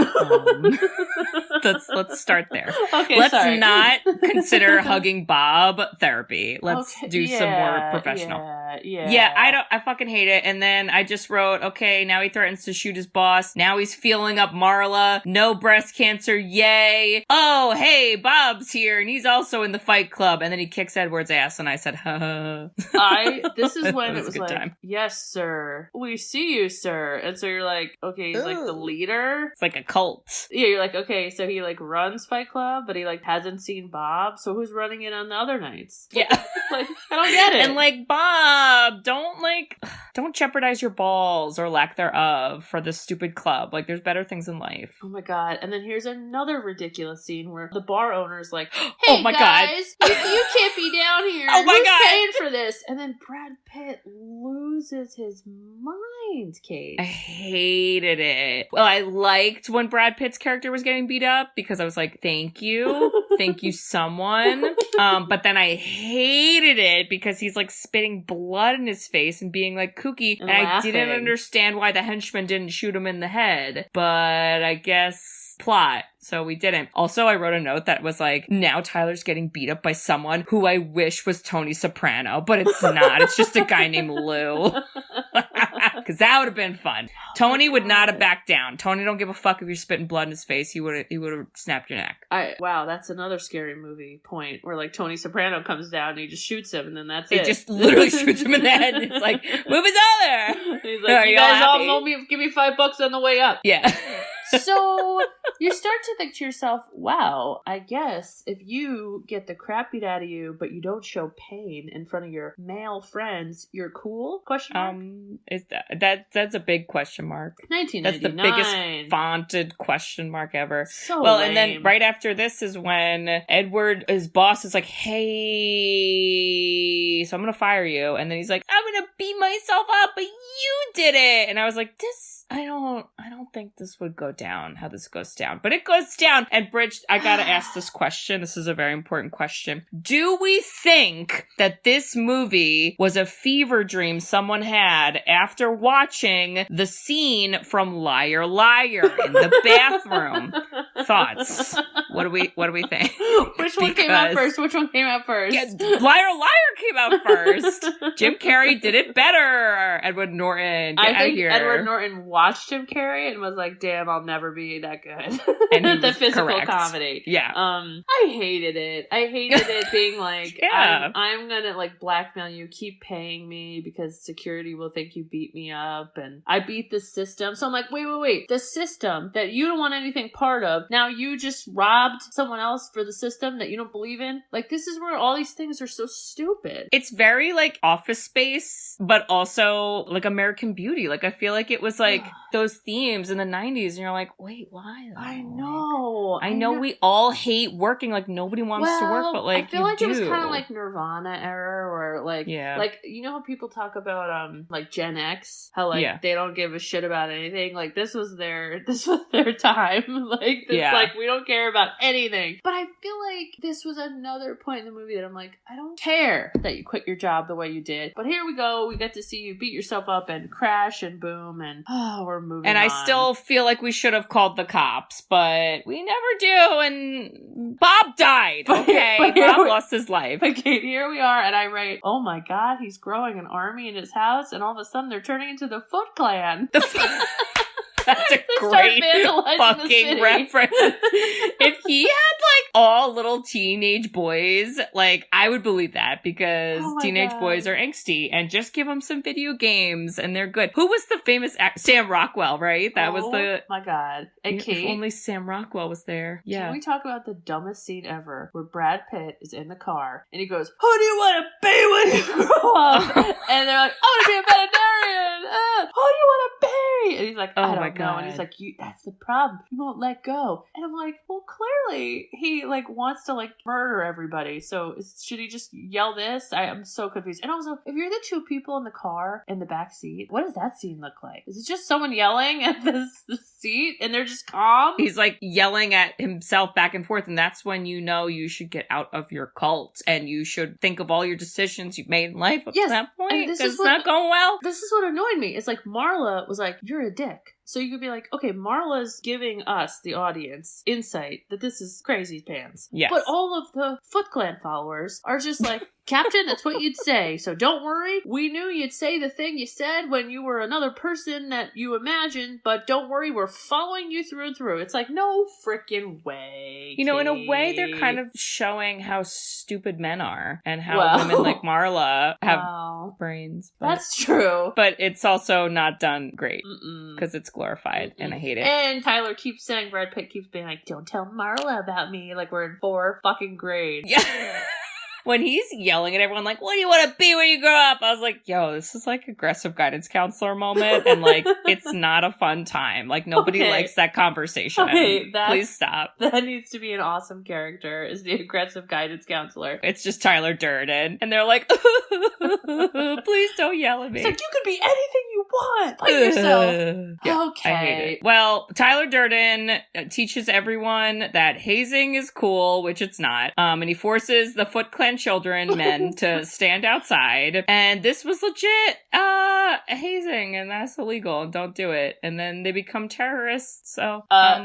Let's start there. Okay, let's not consider hugging Bob therapy. Let's do some more professional. Yeah, I fucking hate it. And then I just wrote, okay, now he threatens to shoot his boss. Now he's feeling up Marla. No breast cancer, yay. Oh, hey, Bob's here, and he's also in the Fight Club. And then he kicks Edward's ass, and I said, ha. This is when it was like, time. Yes, sir. We see you, sir. And so you're like, okay, he's like the leader. It's like a cult. Yeah, you're like, okay, so he like runs Fight Club, but he like hasn't seen Bob. So who's running it on the other nights? Yeah. Like, I don't get it. And like, Bob, don't jeopardize your balls or lack thereof for this stupid club. Like, there's better things in life. Oh my god. And then here's another ridiculous scene where the bar owner's like, hey, oh my guys, you can't be down here. Oh my god, who's paying for this? And then Brad Pitt loses his mind, Kate. I hated it. Well, I liked when Brad Pitt's character was getting beat up, because I was like, thank you someone. But then I hated it because he's like spitting blood in his face and being like kooky, and I didn't understand why the henchman didn't shoot him in the head, but I guess plot. So we didn't. Also, I wrote a note that was like, now Tyler's getting beat up by someone who I wish was Tony Soprano, but it's not. It's just a guy named Lou. Because that would have been fun. Tony would not have backed down. Tony don't give a fuck if you're spitting blood in his face. He would have snapped your neck. Wow, that's another scary movie point where like Tony Soprano comes down and he just shoots him, and then that's it. He just literally shoots him in the head, and it's like, move his other. He's like, you guys all give me $5 on the way up. Yeah. So you start to think to yourself, wow, I guess if you get the crap beat out of you, but you don't show pain in front of your male friends, you're cool? Question mark? Is that's a big question mark. 1999. That's the biggest fonted question mark ever. So well, lame. And then right after this is when Edward, his boss, is like, hey, so I'm gonna fire you. And then he's like, I'm gonna beat myself up, but you did it. And I was like, I don't think this would go down, how this goes down. But it goes down. And Bridge, I gotta ask this question. This is a very important question. Do we think that this movie was a fever dream someone had after watching the scene from Liar Liar in the bathroom? Thoughts? What do we think? Which one came out first? Yeah, Liar Liar came out first. Jim Carrey did it better. Edward Norton, get out of here. Edward Norton watched Jim Carrey and was like, damn, I'll never be that good. And he the was physical correct. comedy. Yeah. I hated it. I hated it being like, Yeah. I'm gonna like blackmail you, keep paying me because security will think you beat me up, and I beat the system. So I'm like, wait. The system that you don't want anything part of, now you just robbed someone else for the system that you don't believe in? Like, this is where all these things are so stupid. It's very like Office Space, but also like American Beauty. Like, I feel like it was like those themes in the 90s, and you're like, wait, why though? I know. I know we all hate working, like nobody wants to work, but like I feel like do. it was kind of like Nirvana era, where like, Yeah. like, you know how people talk about like Gen X, how like they don't give a shit about anything. Like this was their time. Like this, like we don't care about anything. But I feel like this was another point in the movie that I'm like, I don't care that you quit your job the way you did. But here we go. We get to see you beat yourself up and crash and boom, and we're moving. And on. I still feel like we should have called the cops, but we never do. And Bob died. Okay, Bob lost his life. Okay, here we are, and I write, oh my god, he's growing an army in his house, and all of a sudden they're turning into the Foot Clan. That's a great fucking reference. If he had like all little teenage boys, like I would believe that, because teenage boys are angsty, and just give them some video games and they're good. Who was the famous Sam Rockwell, right? That was the... Oh my god. And Kate, if only Sam Rockwell was there. Yeah. Can we talk about the dumbest scene ever, where Brad Pitt is in the car and he goes, who do you want to be when you grow up? And they're like, I want to be a veterinarian. Who do you want to be? And he's like, I don't know. And he's like, that's the problem. You won't let go. And I'm like, well, clearly he like wants to like murder everybody. So should he just yell this? I'm so confused. And also, if you're the two people in the car in the back seat, what does that scene look like? Is it just someone yelling at the seat and they're just calm? He's like yelling at himself back and forth. And that's when you know you should get out of your cult and you should think of all your decisions you've made in life up to that point. Because it's not going well. This is what annoyed me. It's like Marla was like, you're a dick. So you could be like, okay, Marla's giving us, the audience, insight that this is crazy pants. Yes. But all of the Foot Clan followers are just like, Captain, that's what you'd say. So don't worry. We knew you'd say the thing you said when you were another person that you imagined, but don't worry, we're following you through and through. It's like, no freaking way. You know, in a way, they're kind of showing how stupid men are and how women like Marla have brains. But, that's true. But it's also not done great because it's glorified and I hate it. And Tyler keeps saying, Brad Pitt keeps being like, don't tell Marla about me. Like we're in 4 fucking grades. Yeah. When he's yelling at everyone like, what do you want to be when you grow up? I was like, yo, this is like aggressive guidance counselor moment. And like, it's not a fun time. Like nobody likes that conversation. Please stop. That needs to be an awesome character, is the aggressive guidance counselor. It's just Tyler Durden. And they're like, please don't yell at me. It's like, you could be anything you want. Play yourself. Yeah, okay. I hate it. Well, Tyler Durden teaches everyone that hazing is cool, which it's not. And he forces the Foot Clan men to stand outside, and this was legit hazing, and that's illegal, and don't do it. And then they become terrorists. So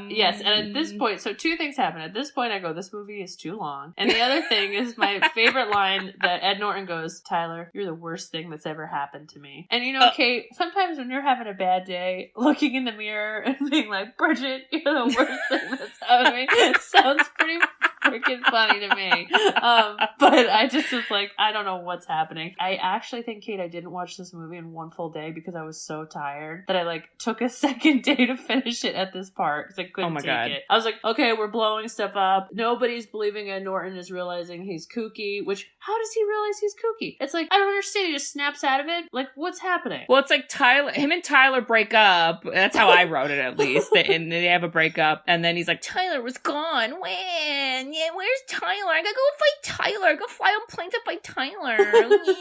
yes, and at this point, so 2 things happen. At this point I go, this movie is too long. And the other thing is my favorite line that Ed Norton goes, Tyler, you're the worst thing that's ever happened to me. And you know, Kate, sometimes when you're having a bad day, looking in the mirror and being like, Bridget, you're the worst thing that's happened to me, it sounds pretty freaking funny to me. But I just was like, I don't know what's happening. I actually think, Kate, I didn't watch this movie in one full day because I was so tired that I like took a second day to finish it at this part because I couldn't take it. I was like, okay, we're blowing stuff up. Nobody's believing Ed Norton is realizing he's kooky, which how does he realize he's kooky? It's like, I don't understand. He just snaps out of it. Like, what's happening? Well, it's like him and Tyler break up. That's how I wrote it, at least. And they have a breakup. And then he's like, Tyler was gone. When? Yeah, where's Tyler? I gotta go fight Tyler. I gotta fly on plane to fight Tyler.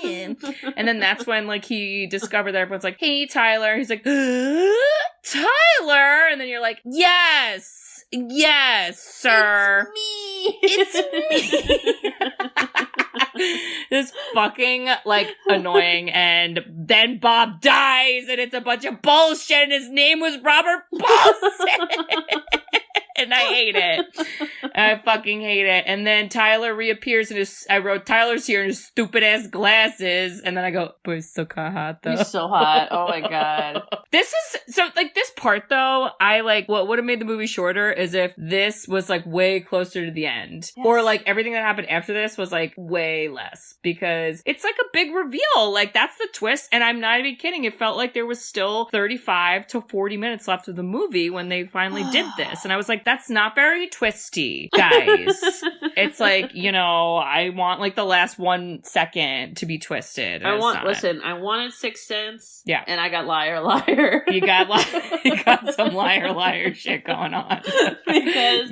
Yeah. And then that's when, like, he discovered that everyone's like, hey, Tyler. He's like, Tyler? And then you're like, yes, sir. It's me. This fucking, like, annoying. And then Bob dies, and it's a bunch of bullshit, and his name was Robert Paulson. And I hate it. I fucking hate it. And then Tyler reappears in I wrote, Tyler's here in his stupid ass glasses. And then I go, boy, he's so hot though. He's so hot. Oh my God. This part though, I like, what would have made the movie shorter is if this was like way closer to the end. Yes. Or like everything that happened after this was like way less. Because it's like a big reveal. Like that's the twist. And I'm not even kidding. It felt like there was still 35 to 40 minutes left of the movie when they finally did this. And I was like, that's not very twisty, guys. It's like, you know, I want like the last 1 second to be twisted. I wanted Sixth Sense. Yeah. And I got Liar Liar. You got some liar shit going on. Because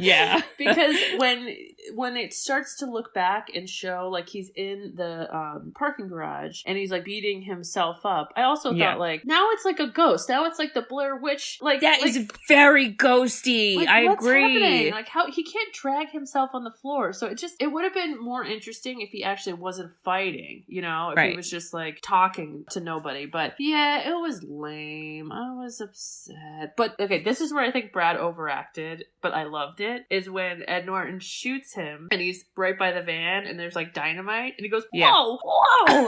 when it starts to look back and show like he's in the parking garage and he's like beating himself up, I also thought like, now it's like a ghost. Now it's like the Blair Witch. Like that is very ghosty. Like, I agree. Happening? Like how he can't drag himself on the floor. So it would have been more interesting if he actually wasn't fighting, you know, if he was just like talking to nobody. But yeah, it was lame. I was upset. But okay, this is where I think Brad overacted, but I loved it, is when Ed Norton shoots him and he's right by the van and there's like dynamite and he goes, whoa,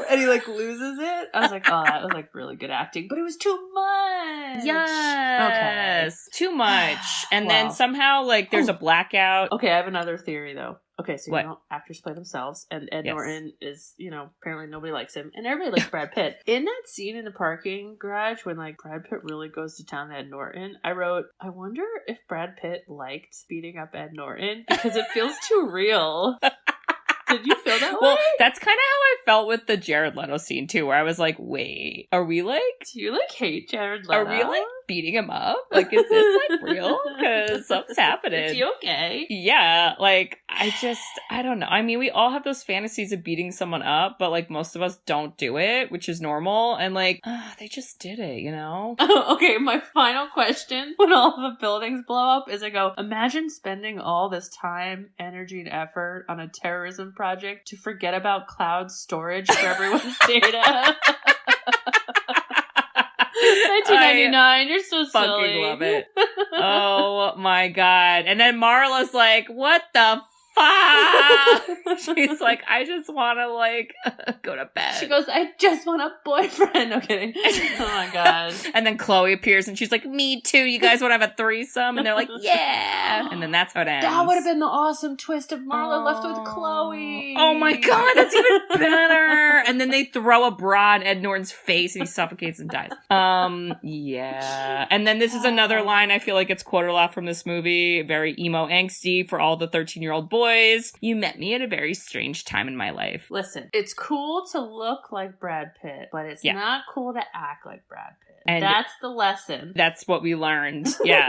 and he like loses it. I was like, oh, that was like really good acting, but it was too much. Yes. Okay. Too much. And then somehow like there's a blackout. Okay, I have another theory though. Okay, so, what? You know, actors play themselves, and Ed Norton is, you know, apparently nobody likes him, and everybody likes Brad Pitt. In that scene in the parking garage when, like, Brad Pitt really goes to town on Ed Norton, I wrote, I wonder if Brad Pitt liked beating up Ed Norton, because it feels too real. Did you feel that way? Well, that's kind of how I felt with the Jared Leto scene, too, where I was like, wait, are we, like... Do you, like, hate Jared Leto? Are we, like, beating him up? Like, is this, like, real? Because something's happening. Is he okay? Yeah, like, I don't know. I mean, we all have those fantasies of beating someone up, but, like, most of us don't do it, which is normal. And, like, they just did it, you know? Okay, my final question when all the buildings blow up is I go, imagine spending all this time, energy, and effort on a terrorism project to forget about cloud storage for everyone's data. 1999, you're so silly. Fucking love it. Oh my God. And then Marla's like, what the fuck? She's like, I just want to like go to bed. She goes, I just want a boyfriend. No kidding. Oh my God. And then Chloe appears and she's like, me too. You guys want to have a threesome? And they're like, yeah. And then that's how it ends. That would have been the awesome twist if Marla left with Chloe. Oh my God, that's even better. And then they throw a bra in Ed Norton's face and he suffocates and dies. Yeah. And then this is another line I feel like it's quoted a lot from this movie. Very emo angsty for all the 13-year-old boys. You met me at a very strange time in my life. Listen, it's cool to look like Brad Pitt, but it's not cool to act like Brad Pitt. And that's the lesson. That's what we learned. Yeah.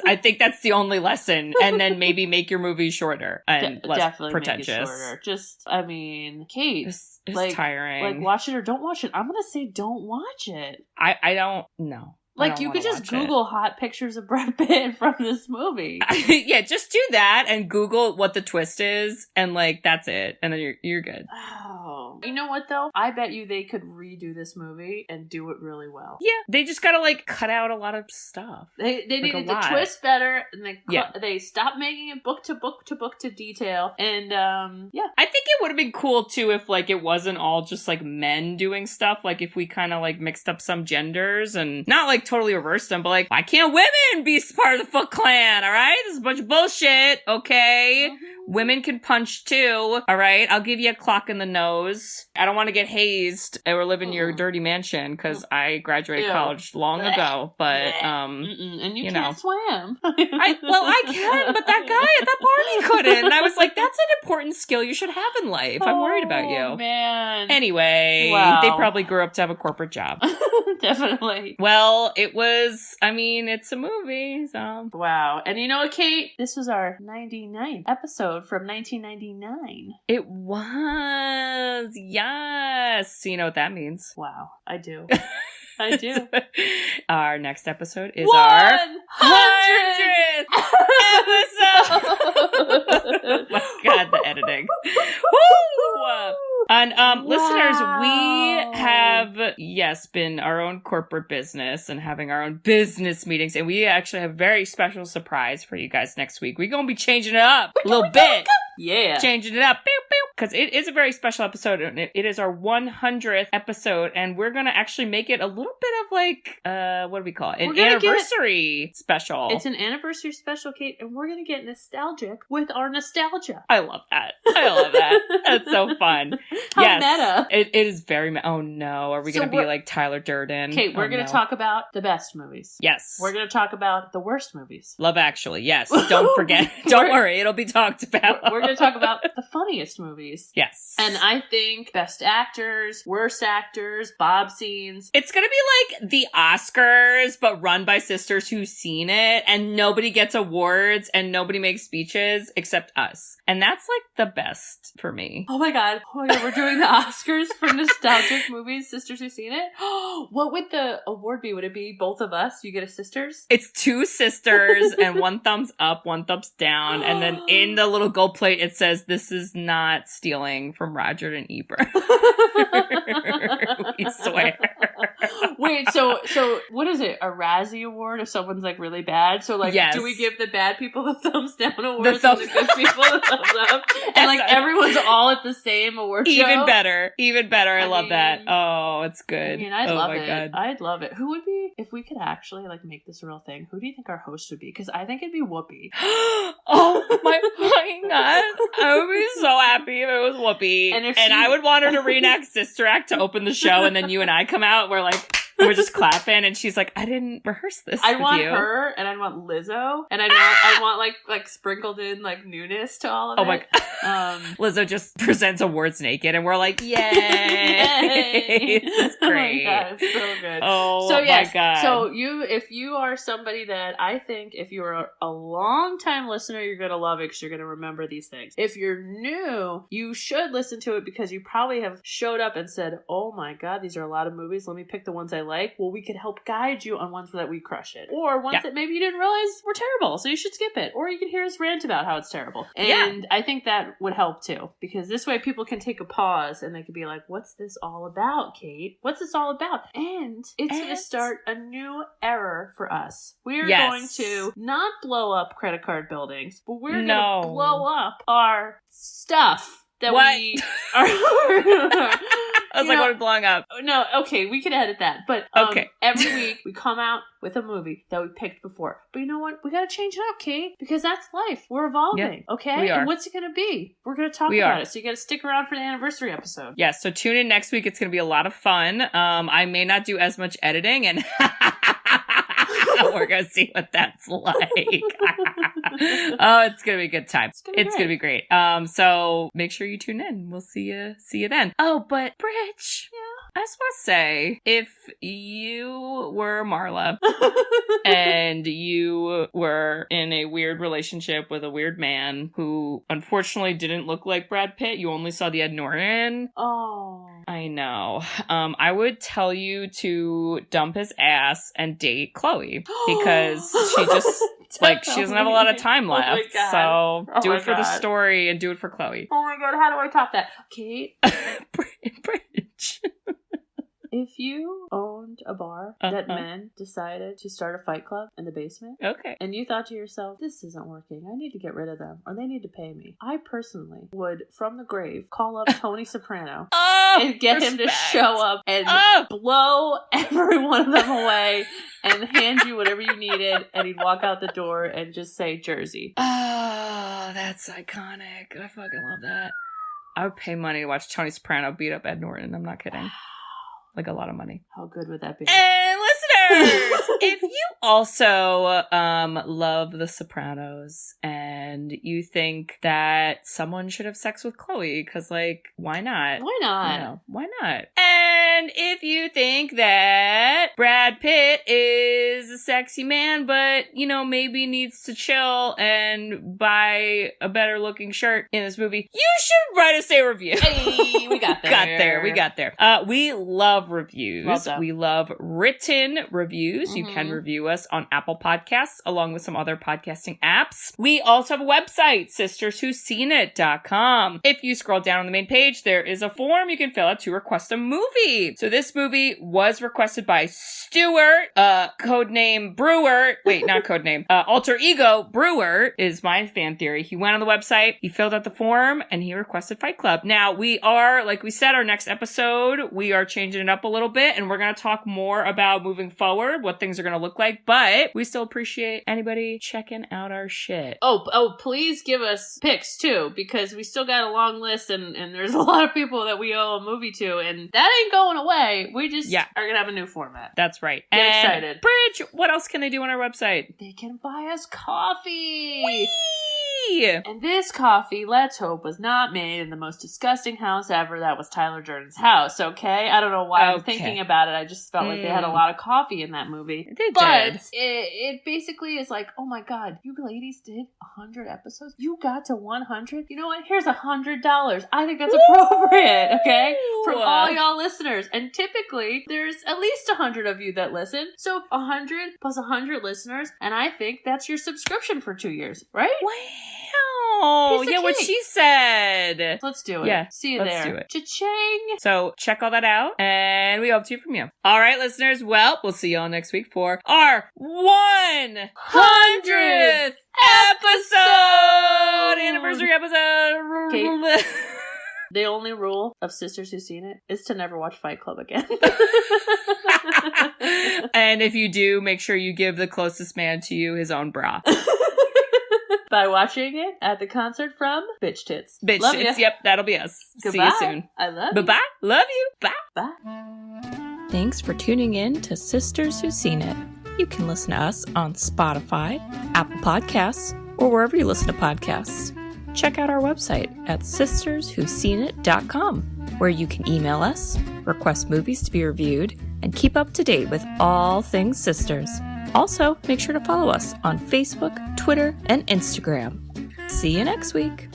I think that's the only lesson. And then maybe make your movie shorter and less definitely pretentious. Make it shorter. Just, I mean, Kate. It's like, tiring. Like, watch it or don't watch it. I'm going to say don't watch it. I don't know. Like, you could just Google hot pictures of Brad Pitt from this movie. Yeah, just do that and Google what the twist is, and, like, that's it. And then you're good. Oh. You know what, though? I bet you they could redo this movie and do it really well. Yeah, they just gotta, like, cut out a lot of stuff. They needed the twist better, and they stopped making it book to book to book to detail, and, yeah. I think it would have been cool, too, if, like, it wasn't all just, like, men doing stuff. Like, if we kind of, like, mixed up some genders and not, like, totally reversed them, but like, why can't women be part of the Foot Clan? All right, this is a bunch of bullshit. Okay, Women can punch too. All right. I'll give you a clock in the nose. I don't want to get hazed or live in your dirty mansion because I graduated college long ago. But, and you can't know. swim. I can, but that guy at that party couldn't. And I was like, that's an important skill you should have in life. I'm worried about you. Man. Anyway, they probably grew up to have a corporate job. Definitely. Well, it's a movie, so. Wow. And you know what, Kate? This was our 99th episode from 1999. It was. Yes. You know what that means. Wow. I do. I do. Our next episode is our 100th episode. Oh my God, the editing. Woo! And listeners, we have, been our own corporate business and having our own business meetings. And we actually have a very special surprise for you guys next week. We're going to be changing it up a little bit. Yeah. Changing it up. Because it is a very special episode. And it is our 100th episode. And we're going to actually make it a little bit of like, what do we call it? An anniversary special. It's an anniversary special, Kate. And we're going to get nostalgic with our nostalgia. I love that. That's so fun. How meta. It is very meta. Oh no, are we going to be like Tyler Durden? Okay, we're going to talk about the best movies. Yes. We're going to talk about the worst movies. Love Actually, yes. Don't forget. Don't worry, it'll be talked about. We're going to talk about the funniest movies. Yes. And I think best actors, worst actors, Bob scenes. It's going to be like the Oscars, but run by sisters who've seen it, and nobody gets awards, and nobody makes speeches except us. And that's like the best for me. Oh my god, we're doing the Oscars for nostalgic movies, sisters who've seen it. What would the award be? Would it be both of us? You get a sisters? It's 2 sisters and 1 thumbs up, 1 thumbs down. And then in the little gold plate, it says, "This is not stealing from Roger and Ebert." We swear. Wait, so what is it? A Razzie Award if someone's like really bad? So like, yes. Do we give the bad people the thumbs down award and the good people the thumbs up? And like everyone's all at the same award show? Even better. I love that. Oh, it's good. I mean, I'd love it. God. I'd love it. Who would be, if we could actually like make this a real thing, who do you think our host would be? Because I think it'd be Whoopi. Oh my fucking god. I would be so happy if it was Whoopi. And I would want her to reenact Sister Act to open the show, and then you and I come out, we're just clapping, and she's like, "I didn't rehearse this." I want her, and I want Lizzo, and I want like sprinkled in like newness to all of it. Oh my god. Lizzo just presents awards naked, and we're like, "Yay!" Yay. This is great. Oh my god, it's so good. Oh so, yes, my god. So if you are somebody that I think if you're a long time listener, you're gonna love it because you're gonna remember these things. If you're new, you should listen to it because you probably have showed up and said, "Oh my god, these are a lot of movies. Let me pick the ones I like." Well, we could help guide you on ones that we crush it, or ones that maybe you didn't realize were terrible, so you should skip it, or you can hear us rant about how it's terrible. And I think that would help too, because this way people can take a pause and they could be like, "What's this all about, Kate? What's this all about?" And it's going to start a new era for us. We're going to not blow up credit card buildings, but we're going to blow up our stuff that we are. I was like, what are we blowing up? No, okay, we can edit that. But every week we come out with a movie that we picked before. But you know what? We got to change it up, Kate, because that's life. We're evolving, okay? We are. And what's it going to be? We're going to talk about it. So you got to stick around for the anniversary episode. Yes, so tune in next week. It's going to be a lot of fun. I may not do as much editing, and we're going to see what that's like. Oh, it's going to be a good time. It's going to be great. So make sure you tune in. We'll see you then. Oh, but Bridge. Yeah. I just want to say, if you were Marla and you were in a weird relationship with a weird man who unfortunately didn't look like Brad Pitt, you only saw the Ed Norton. Oh. I know. I would tell you to dump his ass and date Chloe because she just... Like, she doesn't have a lot of time left. So do it for the story and do it for Chloe. Oh my god, how do I top that? Kate? Bridge. If you owned a bar that men decided to start a fight club in the basement, Okay. and you thought to yourself, this isn't working, I need to get rid of them, or they need to pay me, I personally would, from the grave, call up Tony Soprano and get him to show up and blow every one of them away and hand you whatever you needed, and he'd walk out the door and just say Jersey. Oh, that's iconic. I fucking love that. I would pay money to watch Tony Soprano beat up Ed Norton. I'm not kidding. Like a lot of money. How good would that be? And listeners, if you also love The Sopranos and you think that someone should have sex with Chloe, because, like, why not? Why not? You know, why not? And if you think that Brad Pitt is a sexy man, but, you know, maybe needs to chill and buy a better looking shirt in this movie, you should write us a review. Hey, we got there. We got there. We love reviews. Well, we love written reviews. You can review us on Apple Podcasts along with some other podcasting apps. We also have a website, sisterswhoseenit.com. If you scroll down on the main page, there is a form you can fill out to request a movie. So this movie was requested by Stuart, codename Brewer. Wait, not codename. Alter ego Brewer is my fan theory. He went on the website, he filled out the form, and he requested Fight Club. Now, we are, like we said, our next episode, we are changing it up a little bit, and we're going to talk more about moving forward, what things are going to look like, but we still appreciate anybody checking out our shit. Oh, please give us picks too, because we still got a long list, and there's a lot of people that we owe a movie to, and that ain't going away. We just are going to have a new format. That's right. Get and excited. Bridge, what else can they do on our website? They can buy us coffee. Whee! And this coffee, let's hope, was not made in the most disgusting house ever. That was Tyler Durden's house, okay? I don't know why I'm thinking about it. I just felt like they had a lot of coffee in that movie. They but did. It basically is like, oh my god, you ladies did 100 episodes? You got to 100? You know what? Here's $100. I think that's appropriate, okay? From all y'all listeners. And typically, there's at least 100 of you that listen. So 100 plus 100 listeners, and I think that's your subscription for 2 years, right? Wow. Piece of Yeah, what cake. she said. Let's do it. Yeah, See you let's there. do it. Cha-ching! So check all that out, and we hope to hear from you. All right, listeners. Well, we'll see y'all next week for our 100th episode! Anniversary episode! Kate. The only rule of Sisters Who've Seen It is to never watch Fight Club again. And if you do, make sure you give the closest man to you his own bra. By watching it at the concert from Bitch Tits. Bitch Love Tits, ya. yep, that'll be us. Goodbye. See you soon. I love you. Bye-bye. Love you. Bye. Bye. Thanks for tuning in to Sisters Who've Seen It. You can listen to us on Spotify, Apple Podcasts, or wherever you listen to podcasts. Check out our website at sisterswhoseenit.com, where you can email us, request movies to be reviewed, and keep up to date with all things sisters. Also, make sure to follow us on Facebook, Twitter, and Instagram. See you next week.